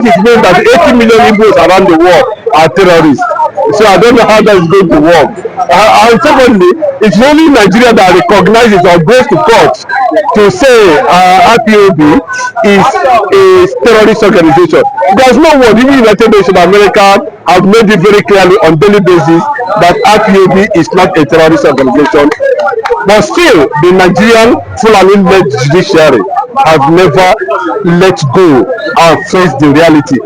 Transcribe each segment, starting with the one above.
It means that 80 million Igbos around the world are terrorists. So I don't know how that is going to work. And secondly, it's only Nigeria that recognizes or goes to court to say IPOB is a terrorist organization. There's no word. Even United Nations of America have made it very clearly on daily basis that IPOB is not a terrorist organization. But still, the Nigerian Fulani-led judiciary have never let go and face the reality.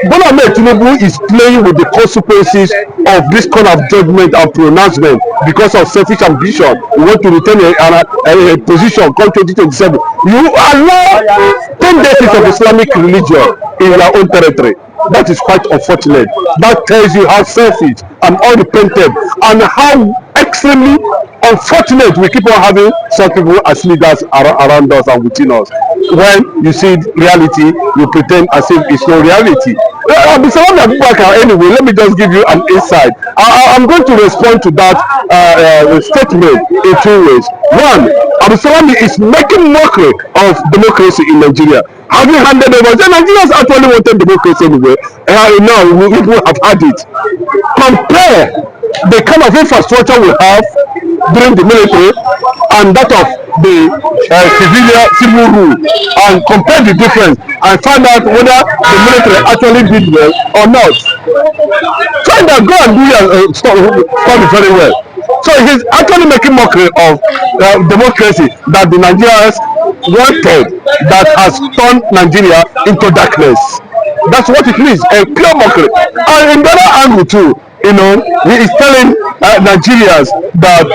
Bola Ahmed Tinubu is playing with the consequences of this kind of judgment and pronouncement because of selfish ambition. You want to retain a position come 2027. You allow 10 days of Islamic religion in your own territory. That is quite unfortunate. That tells you how selfish and unrepentant and how extremely unfortunate we keep on having such people as leaders around us and within us. When you see reality, you pretend as if it's no reality. Anyway, let me just give you an insight. I'm going to respond to that statement in two ways. One, Abdulsalami is making mockery of democracy in Nigeria. Have you handed over? The Nigerians actually wanted democracy anyway. Now people have had it. Compare the kind of infrastructure we have during the military and that of the civil rule, and compare the difference and find out whether the military actually did well or not. Find out, go and do your study very well. So he's actually making mockery of democracy that the Nigerians wanted, that has turned Nigeria into darkness. That's what it means, a pure mockery. And in the other angle too, you know, he is telling Nigerians that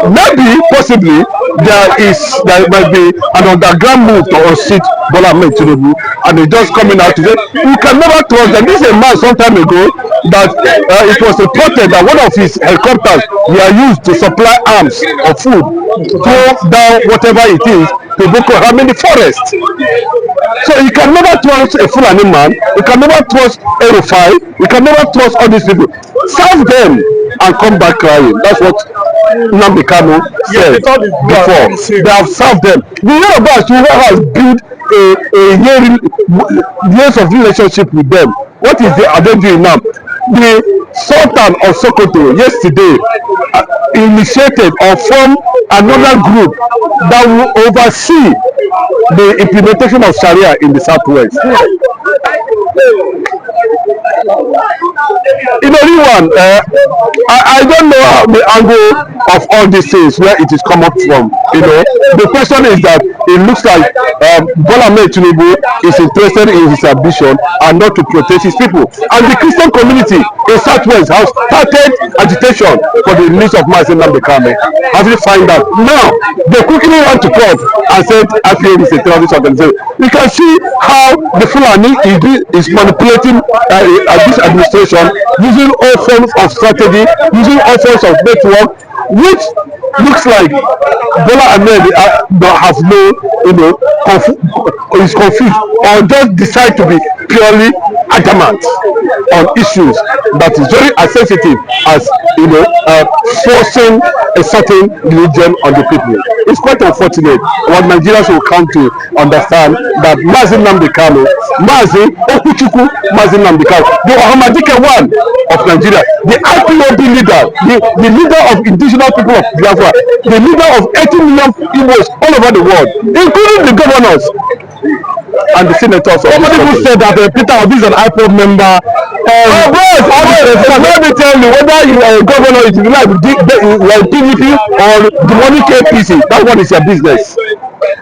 maybe, possibly, there might be an underground move to unseat Bola Ahmed Tinubu, and he's just coming out to say, you can never trust them. This is a man some time ago that it was reported that one of his helicopters were used to supply arms or food, throw down whatever it is to Boko Haram in the forest. So you can never trust a Fulani man, you can never trust Erufai, you can never trust all these people. Serve them and come back crying. That's what Nnamdi Kanu said before. They have served them. The Yorubas who has built years of relationship with them. What are they doing now? The Sultan of Sokoto yesterday initiated or formed another group that will oversee the implementation of Sharia in the Southwest. You know, I don't know the angle of all these things, where it is come up from. You know, the question is that it looks like Bola Ahmed Tinubu is interested in his ambition and not to protect his people. And the Christian community in Southwest has started agitation for the release of Mazi Nnamdi Kanu. Have you find out? Now, they quickly ran to court and said IPOB is a terrorist organization. You can see how the Fulani is manipulating this administration, using all forms of strategy, using all forms of network, which looks like Bola Ahmed has no, is confused or just decide to be purely adamant on issues that is very sensitive, as forcing a certain religion on the people. It's quite unfortunate. What Nigerians will come to understand that Mazi Nnamdi Kanu, Mazi Okuchukwu, Mazi Nnamdi Kanu, the Ahmadiyya one of Nigeria, the IPOB leader, the leader of indigenous people of Biafra, the leader of 80 million Igbos all over the world, including the governors and the senators. Somebody who said that Peter Obi is an IPOB member. Let me tell you, whether you are a governor, if you like PDP or demonic APC, that one is your business.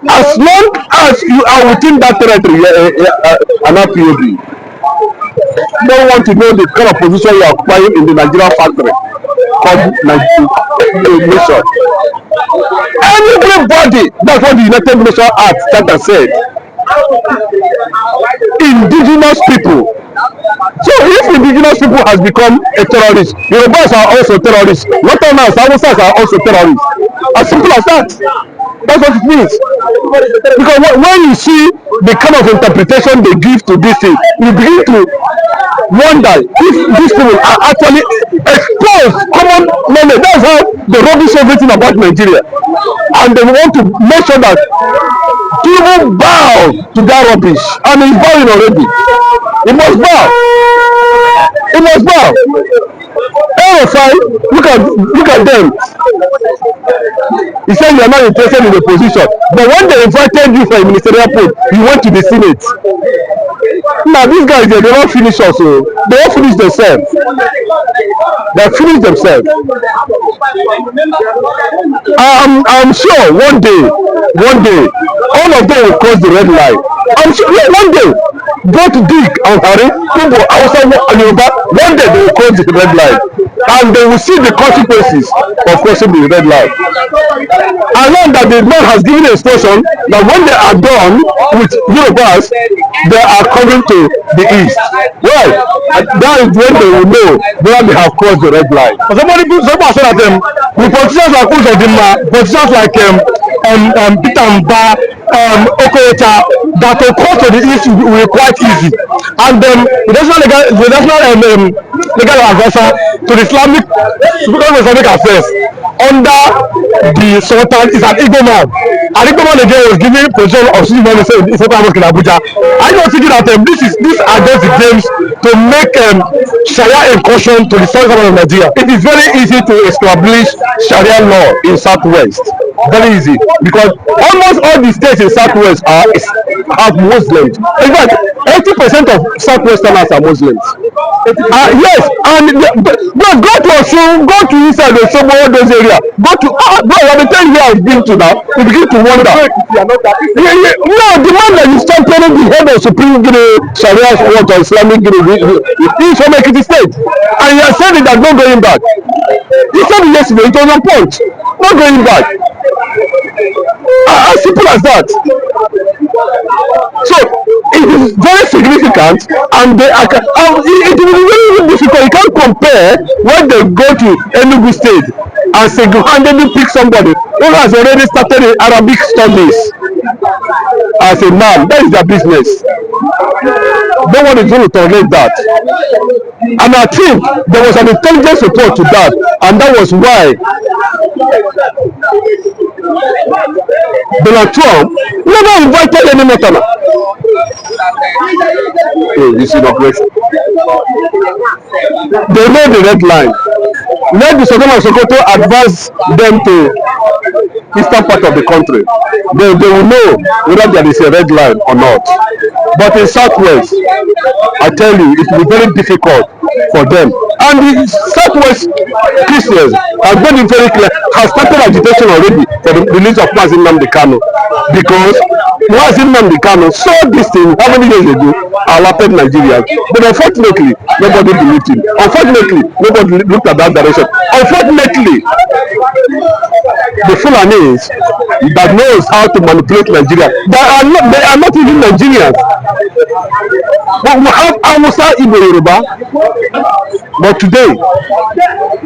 As long as you are within that territory, an IPOB. You don't want to know the kind of position you are occupying in the Nigerian factory called nation. Everybody, that's what the United Nations Act Charter said. Indigenous people. So if indigenous people has become a terrorist, Yorubas are also terrorists, Northerners, Hausas are also terrorists. As simple as that. That's what it means. Because when you see the kind of interpretation they give to this thing, you begin to wonder if these people are actually exposed common knowledge. That's how they rubbish everything about Nigeria. And they want to make sure that Tinubu even bow to that rubbish, and he's bowing already. He must bow. He must bow. Fine. Look at them. He said you are not interested in the position, but when they invited you for a ministerial post, you went to the Senate. Now these guys, they don't finish us. So they don't finish themselves. They finish themselves. I'm sure one day, all of them will cross the red line. I'm sure one day, both Dick and Harry, Kubo, Hausa, and Yoruba, one day they will cross the red line, and they will see the consequences of crossing the red line. I learned that the man has given a instruction that when they are done with Yorubas, they are coming to the east. Well, that is when they will know whether they have crossed the red line. Somebody said that the politicians are close to them, politicians like Peter Mba, Okoeta, that to cross to the east will be quite easy. And the national legal advisor to the Islamic Affairs under the Sultan is an Igbo man. An Igbo man again was giving position of civil in Abuja. I don't think that these are just the games to make Sharia incursion to the southern of Nigeria. It is very easy to establish Sharia law in Southwest. Very easy, because almost all the states in Southwest have Muslims. In fact, 80% of Southwesterners are Muslims. Yes, and but go to Osun, go to inside the Sobo, all those areas. Go to bro, by the time you have been to now, you begin to wonder. No, the man that is championing the head of Supreme Sharia or Islamic is from Ekiti State, and he has said it that no going back. He said it yesterday, it was on point. No going back. As simple as that. So it is very significant, and it will be very difficult. You can't compare when they go to Enugu State and single-handedly pick somebody who has already started in Arabic studies as a man. That is their business. No one is going to tolerate that. And I think there was an intelligence report to that, and that was why Donald Trump never invited any Northerner. You see the question. They know the red line. Let the Sultan of Sokoto advise them to eastern part of the country. They will know whether there is a red line or not. But in Southwest, I tell you, it will be very difficult for them. And the Southwest Christians have made it very clear, have started agitation already for the release of Mazin Nnamdi Kanu, because Mazin Nnamdi Kanu saw this thing how many years ago, alerted Nigerians, but unfortunately, nobody believed him. Unfortunately, nobody looked at that direction. Unfortunately, the Fulani that knows how to manipulate Nigeria, they are not even Nigerians. But we have Hausa, Igbo, Yoruba, but today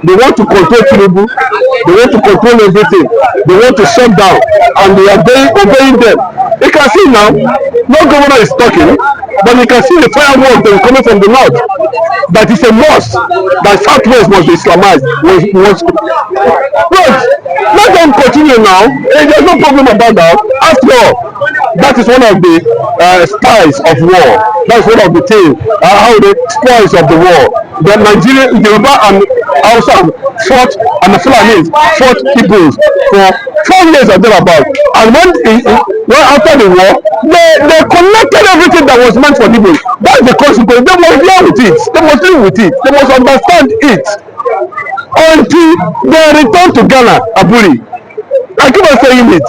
they want to control Tinubu, they want to control everything, they want to shut down, and they are obeying them. You can see now, no governor is talking, but you can see the fireworks that are coming from the north. That is a must. That Southwest must be Islamized. But let them continue now. There's no problem about that. After all, that is one of the spies of war. That's one of the things, how the spies of the war. The Nigeria, Yoruba, and Hausa fought, and the Fulani fought Igbos for 4 years or thereabout. And when after the war, they collected everything that was meant for Igbos. That's the consequence. They must deal with it. They must live with it. They must understand it. Until they return to Ghana, Aburi. I keep on saying it.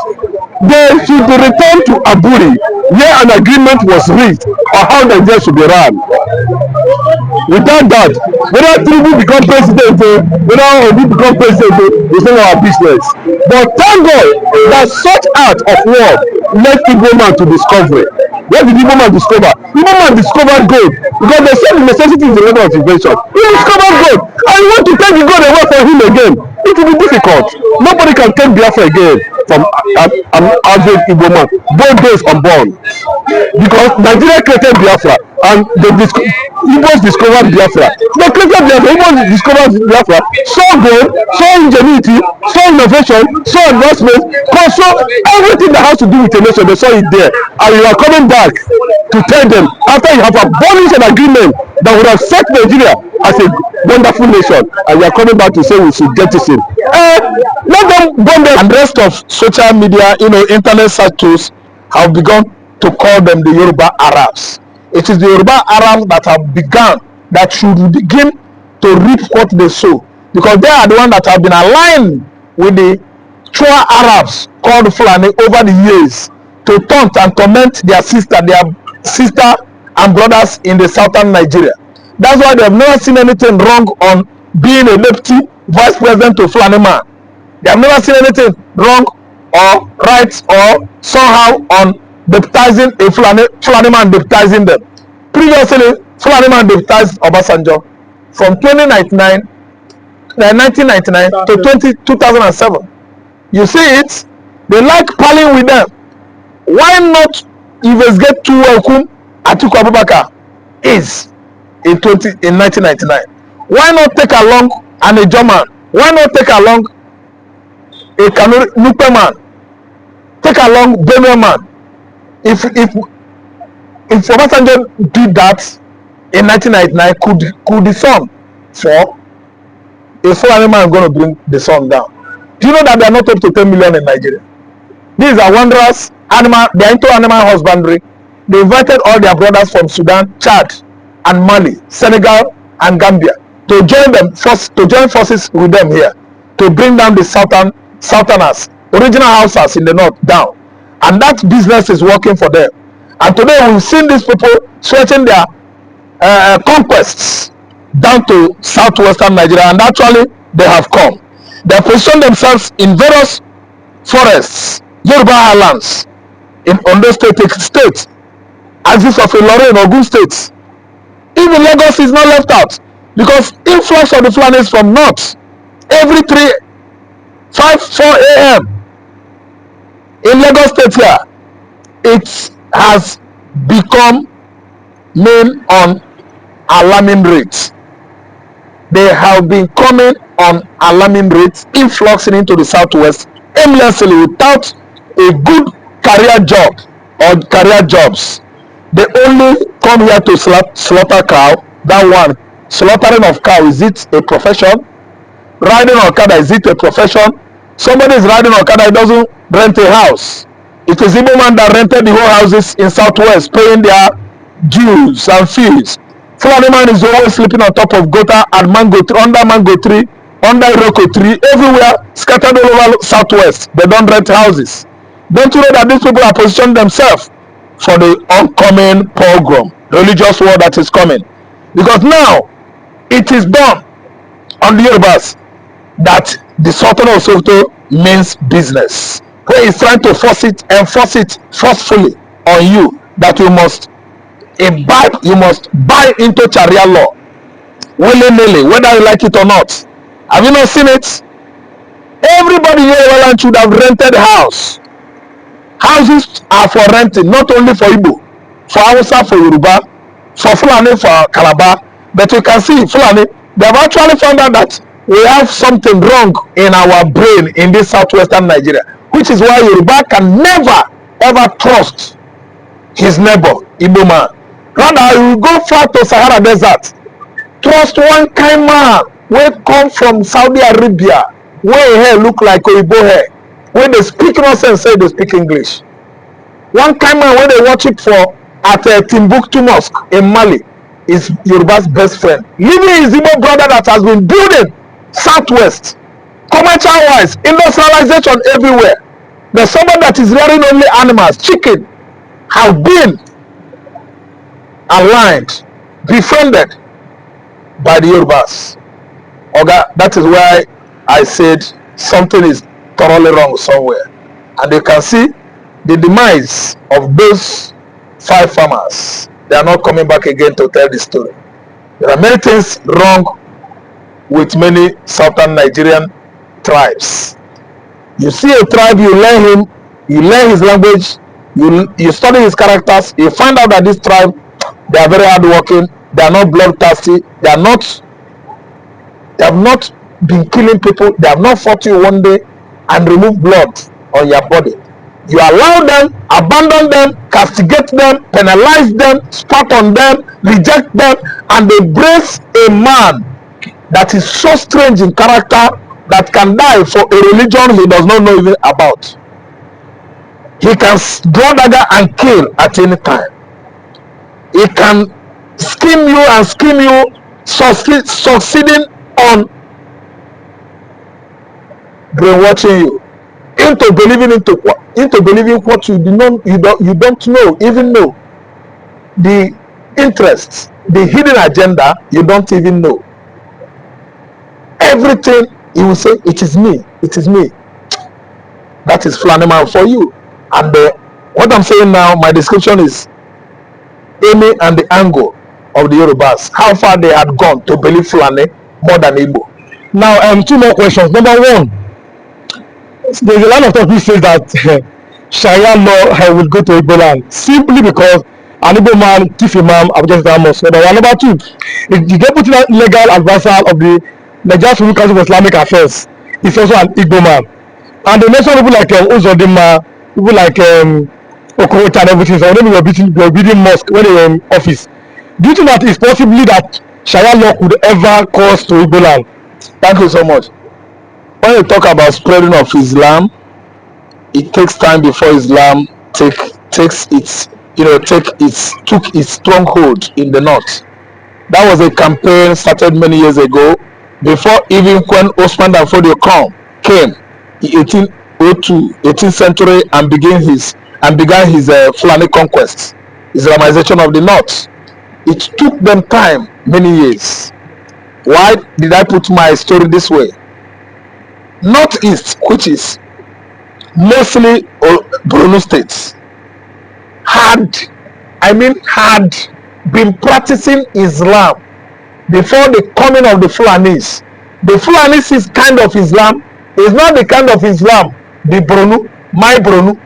They should return to Aburi, where an agreement was reached on how Nigeria should be run. Without that, whether Tinubu become president, whether Obi become president, is not our business. But thank God that such act of war led Igbo man to discovery. What did Igbo man discover? Igbo man discovered gold, because they said the necessity is the level of invention. He discovered gold, and you want to take the gold away from him again. It will be difficult. Nobody can take Biafra again from an average Igbo man. Both days unborn. Because Nigeria created Biafra, and Igbos discovered Biafra. They created Biafra. Igbos discovered Biafra. So good, so ingenuity, so innovation, so advancement, so everything that has to do with a nation, they saw it there. And you are coming back to tell them after you have abolished an agreement that would have set Nigeria as a wonderful nation, and you are coming back to say we should jettison. Let them go there. And the rest of social media, internet search tools have begun to call them the Yoruba Arabs. It is the Yoruba Arabs that have begun, that should begin to reap what they sow, because they are the ones that have been aligned with the Chua Arabs called Fulani over the years to taunt and torment their sister and brothers in the southern Nigeria. That's why they have never seen anything wrong on being a deputy vice president to Fulani man. They have never seen anything wrong or right or somehow on baptizing a Fulani man, baptizing them. Previously, Fulani man baptized Obasanjo from 1999 to 2007. You see it? They like palling with them. Why not investigate to welcome Atiku Abubakar is in 1999? Why not take along an German? Why not take along a Nupe man? Take along Benue man? If Obasanjo did that in 1999, could the sun fall? A Fulani man is going to bring the sun down. Do you know that they are not up to 10 million in Nigeria? These are wanderers, they are into animal husbandry. They invited all their brothers from Sudan, Chad, and Mali, Senegal, and Gambia to join forces with them here to bring down the Southerners, original Hausas in the north down. And that business is working for them. And today we've seen these people stretching their conquests down to southwestern Nigeria, and actually they have come. They have positioned themselves in various forests, Yoruba highlands, in Ondo State, axis of Ilorin, Ogun State. Even Lagos is not left out, because influx of the Fulanis from north every 4 a.m. in Lagos State here, it has become known on alarming rates. They have been coming on alarming rates, influxing into the southwest aimlessly without a good career job or career jobs. They only come here to slaughter cow. That one, slaughtering of cow, is it a profession? Riding Okada, is it a profession? Somebody is riding Okada, he doesn't rent a house. It is Igbo man that rented the whole houses in southwest, paying their dues and fees. Fulani man is always sleeping on top of gota and mango tree, under mango tree, under iroko tree, everywhere, scattered all over southwest. They don't rent houses. Don't you know that these people are positioning themselves for the oncoming pogrom, religious war that is coming? Because now it is done on the Yorubas that the Sultan of Sokoto means business, where he's trying to enforce it forcefully on you, that you must buy into Sharia law willy-nilly, whether you like it or not. Have you not seen it? Everybody here in Ireland should have rented a house. Houses are for renting, not only for Igbo, for Hausa, for Yoruba, for Fulani, for Calabar. But you can see Fulani, they have actually found out that we have something wrong in our brain in this southwestern Nigeria, which is why Yoruba can never ever trust his neighbor, Igbo man. Rather, you go far to Sahara Desert, trust one kind man wey come from Saudi Arabia, wey hair look like Oyibo hair, wey dey speak nonsense, say they speak English. One kind man wey they worship for at Timbuktu Mosque in Mali is Yoruba's best friend, leaving his Igbo brother that has been building southwest, commercial wise, industrialization everywhere. There's someone that is rearing only animals, chicken, have been aligned, befriended by the Yorubas. Okay, that is why I said something is thoroughly wrong somewhere. And you can see the demise of those 5 farmers. They are not coming back again to tell the story. There are many things wrong with many southern Nigerian tribes. You see a tribe, you learn him, you learn his language, you study his characters, you find out that this tribe, They are very hardworking. They are not bloodthirsty. They have not been killing people. They have not fought you one day and remove blood on your body. You allow them, abandon them, castigate them, penalize them, spat on them, reject them, and they brace a man that is so strange in character that can die for a religion he does not know even about. He can draw dagger and kill at any time. He can scheme you, succeeding on brainwashing you into believing what you don't even know the interests, the hidden agenda you don't even know. Everything you will say, it is me. That is Fulani man for you. And what I'm saying now, my description is aiming and the angle of the Yorubas, how far they had gone to believe Fulani more than Igbo. Now, two more questions. Number one, there's a lot of talk which says that Sharia law will go to Igbo land simply because an Igbo man, thief imam, objects that mosque. Number two, the deputy legal advisor of the Nigerian Supreme Council of Islamic Affairs is also an Igbo man. And they mention people like Uzodinma, people like Okorocha and everything. So when they were building mosque when they were in office. Do you think that it's possibly that Sharia law could ever cross to Igbo land? Thank you so much. When you talk about spreading of Islam, it takes time before Islam took its stronghold in the north. That was a campaign started many years ago, before even when Osman Dan Fodio came in 18th century and began his Fulani conquest, Islamization of the north. It took them time, many years. Why did I put my story this way? Northeast, which is mostly Borno states, had been practicing Islam before the coming of the Fulanis. The Fulanis' kind of Islam is not the kind of Islam the my Bronu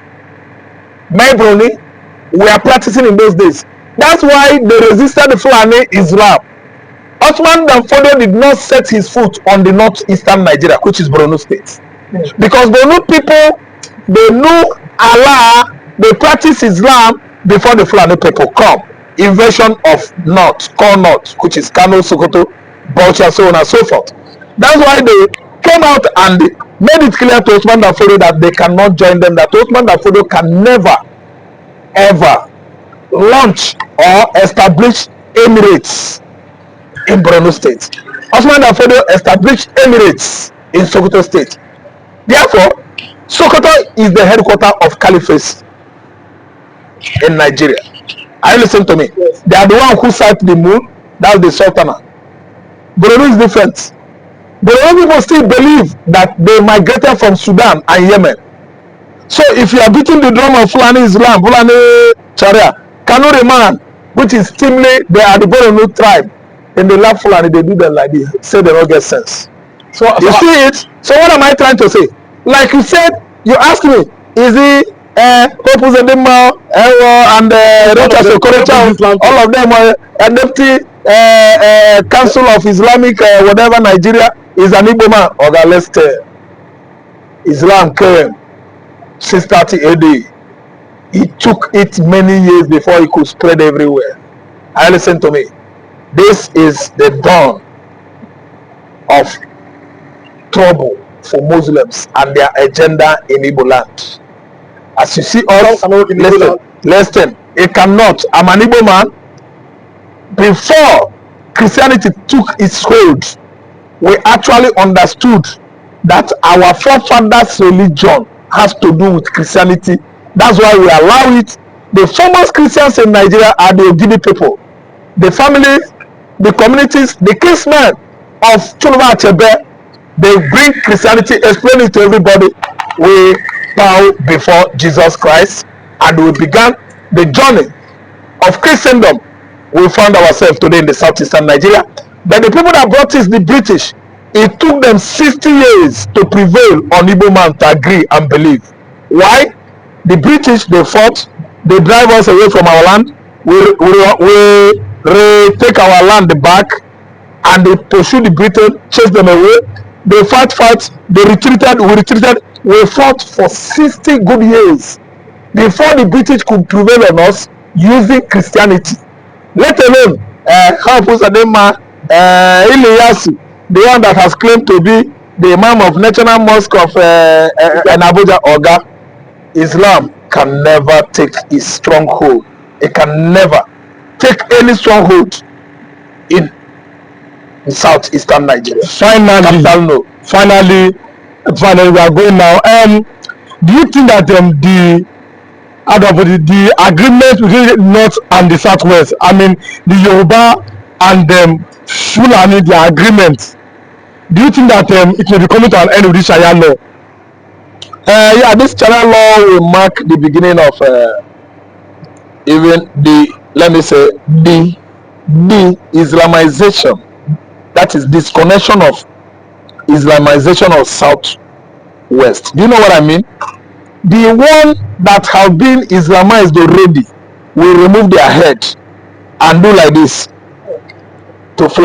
were practicing in those days. That's why they resisted the Fulani Islam. Osman Dan Fodio did not set his foot on the northeastern Nigeria, which is Borno State. Because Borno people, they knew Allah, they practice Islam before the Fulani people come. Invasion of North, core North, which is Kano, Sokoto, Bauchi, so on and so forth. That's why they came out and made it clear to Osman Dan Fodio that they cannot join them, that Osman Dan Fodio can never, ever launch or establish Emirates in Borno State. Osman Dan Fodio established Emirates in Sokoto State. Therefore, Sokoto is the headquarters of Caliphate in Nigeria. Are you listening to me? Yes. They are the one who sight the moon. That's the Sultanate. Borno is different. Borno people still believe that they migrated from Sudan and Yemen. So if you are beating the drum of Fulani Islam, Fulani Sharia, Kanuri man, which is Timli, they are the Borno tribe. And they love Fulani, they do them like this, say they don't get sense. So you see it? So what am I trying to say? Like you said, you asked me, is it Hope Uzodinma and Rochas Okorocha, all of them are deputy Council of Islamic whatever Nigeria is an Igbo man. Okay, let's tell. Islam came 630 AD. It took it many years before it could spread everywhere. I listen to me. This is the dawn of trouble for Muslims and their agenda in Igbo land. As you see, listen, it cannot. I'm an Igbo man. Before Christianity took its hold, we actually understood that our forefathers' religion has to do with Christianity. That's why we allow it. The foremost Christians in Nigeria are the Ogidi people. The families, the communities, the kinsmen of Chuluba Achebe, they bring Christianity, explain it to everybody. We bow before Jesus Christ and we began the journey of Christendom. We found ourselves today in the southeastern Nigeria. But the people that brought this, the British, it took them 60 years to prevail on Igbo man to agree and believe. Why? The British, they fought, they drive us away from our land, we take our land back, and they pursue the Britain, chase them away. They fight, they retreated, we fought for 60 good years before the British could prevail on us using Christianity. Let alone Iliyasu, the one that has claimed to be the Imam of National Mosque of Abuja, Oga. Islam can never take its stronghold. It can never take any stronghold in southeastern Nigeria. Finally, we are going now. Do you think that the agreement between the north and the southwest, I mean the Yoruba and Fulani, the agreement, do you think that it will be coming to an end with this Sharia law? Yeah, this Sharia law will mark the beginning of even the, let me say, the Islamization, that is disconnection of Islamization of Southwest. Do you know what I mean? The one that have been Islamized already will remove their head and do like this to fly.